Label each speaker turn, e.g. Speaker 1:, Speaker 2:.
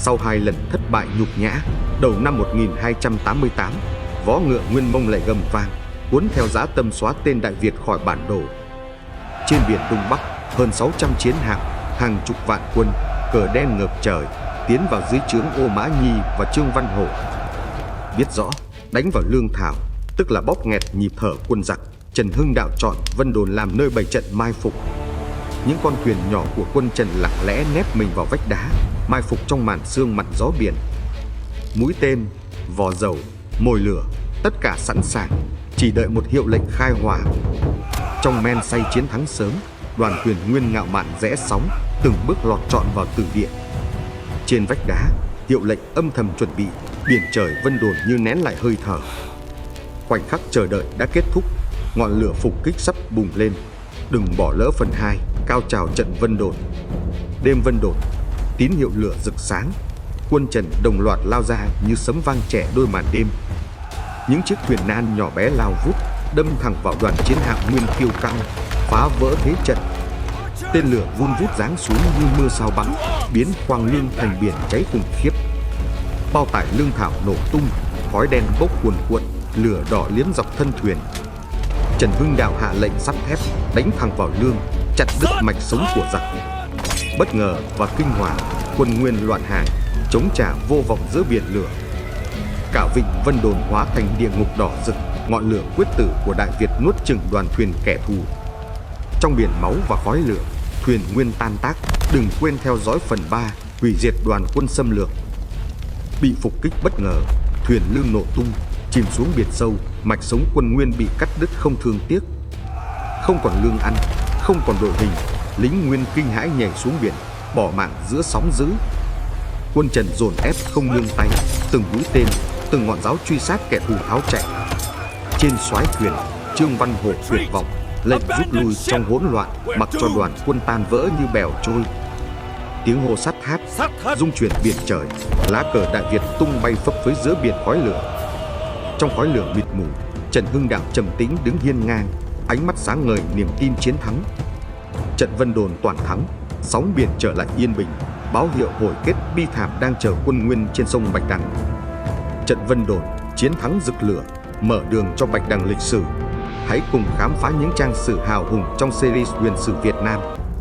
Speaker 1: Sau 2 lần thất bại nhục nhã, đầu năm 1288, vó ngựa Nguyên Mông lại gầm vang, cuốn theo dã tâm xóa tên Đại Việt khỏi bản đồ. Trên biển Đông Bắc, hơn 600 chiến hạm, hàng chục vạn quân, cờ đen ngập trời, tiến vào dưới trướng Ô Mã Nhi và Trương Văn Hổ. Biết rõ, đánh vào lương thảo, tức là bóp nghẹt nhịp thở quân giặc, Trần Hưng Đạo chọn Vân Đồn làm nơi bày trận mai phục. Những con thuyền nhỏ của quân Trần lặng lẽ nép mình vào vách đá, mai phục trong màn sương mặn gió biển. Mũi tên, vò dầu, mồi lửa, tất cả sẵn sàng, chỉ đợi một hiệu lệnh khai hỏa. Trong men say chiến thắng sớm, đoàn thuyền Nguyên ngạo mạn rẽ sóng, từng bước lọt trọn vào tử địa. Trên vách đá, hiệu lệnh âm thầm chuẩn bị, biển trời Vân Đồn như nén lại hơi thở. Khoảnh khắc chờ đợi đã kết thúc, ngọn lửa phục kích sắp bùng lên. Đừng bỏ lỡ phần 2, cao trào trận Vân Đồn. Đêm Vân Đồn, tín hiệu lửa rực sáng, quân Trần đồng loạt lao ra như sấm vang trẻ đôi màn đêm. Những chiếc thuyền nan nhỏ bé lao vút, đâm thẳng vào đoàn chiến hạm Nguyên Kiêu Căng, phá vỡ thế trận. Tên lửa vun vút giáng xuống như mưa sao băng, biến Quang Lương thành biển cháy khủng khiếp. Bao tải lương thảo nổ tung, khói đen bốc cuồn cuộn, lửa đỏ liếm dọc thân thuyền. Trần Hưng Đạo hạ lệnh sắt thép đánh thẳng vào lương, chặt đứt mạch sống của giặc. Bất ngờ và kinh hoàng, quân Nguyên loạn hàng, chống trả vô vọng giữa biển lửa. Cả vịnh Vân Đồn hóa thành địa ngục đỏ rực, ngọn lửa quyết tử của Đại Việt nuốt chửng đoàn thuyền kẻ thù. Trong biển máu và khói lửa, thuyền Nguyên tan tác, đừng quên theo dõi phần 3, hủy diệt đoàn quân xâm lược. Bị phục kích bất ngờ, thuyền lương nổ tung, chìm xuống biển sâu, mạch sống quân Nguyên bị cắt đứt không thương tiếc. Không còn lương ăn, không còn đội hình, lính Nguyên kinh hãi nhảy xuống biển, bỏ mạng giữa sóng dữ. Quân Trần dồn ép không nương tay, từng mũi tên, từng ngọn giáo truy sát kẻ thù tháo chạy. Trên soái thuyền, Trương Văn Hổ tuyệt vọng, lệnh rút lui trong hỗn loạn, mặc cho đoàn quân tan vỡ như bèo trôi. Tiếng hô sắt tháp rung chuyển biển trời, lá cờ Đại Việt tung bay phấp phới giữa biển khói lửa. Trong khói lửa mịt mù, Trần Hưng Đạo trầm tĩnh đứng hiên ngang, ánh mắt sáng ngời niềm tin chiến thắng. Trận Vân Đồn toàn thắng, sóng biển trở lại yên bình, báo hiệu hồi kết bi thảm đang chờ quân Nguyên trên sông Bạch Đằng. Trận Vân Đồn, chiến thắng rực lửa, mở đường cho Bạch Đằng lịch sử. Hãy cùng khám phá những trang sử hào hùng trong series huyền sử Việt Nam.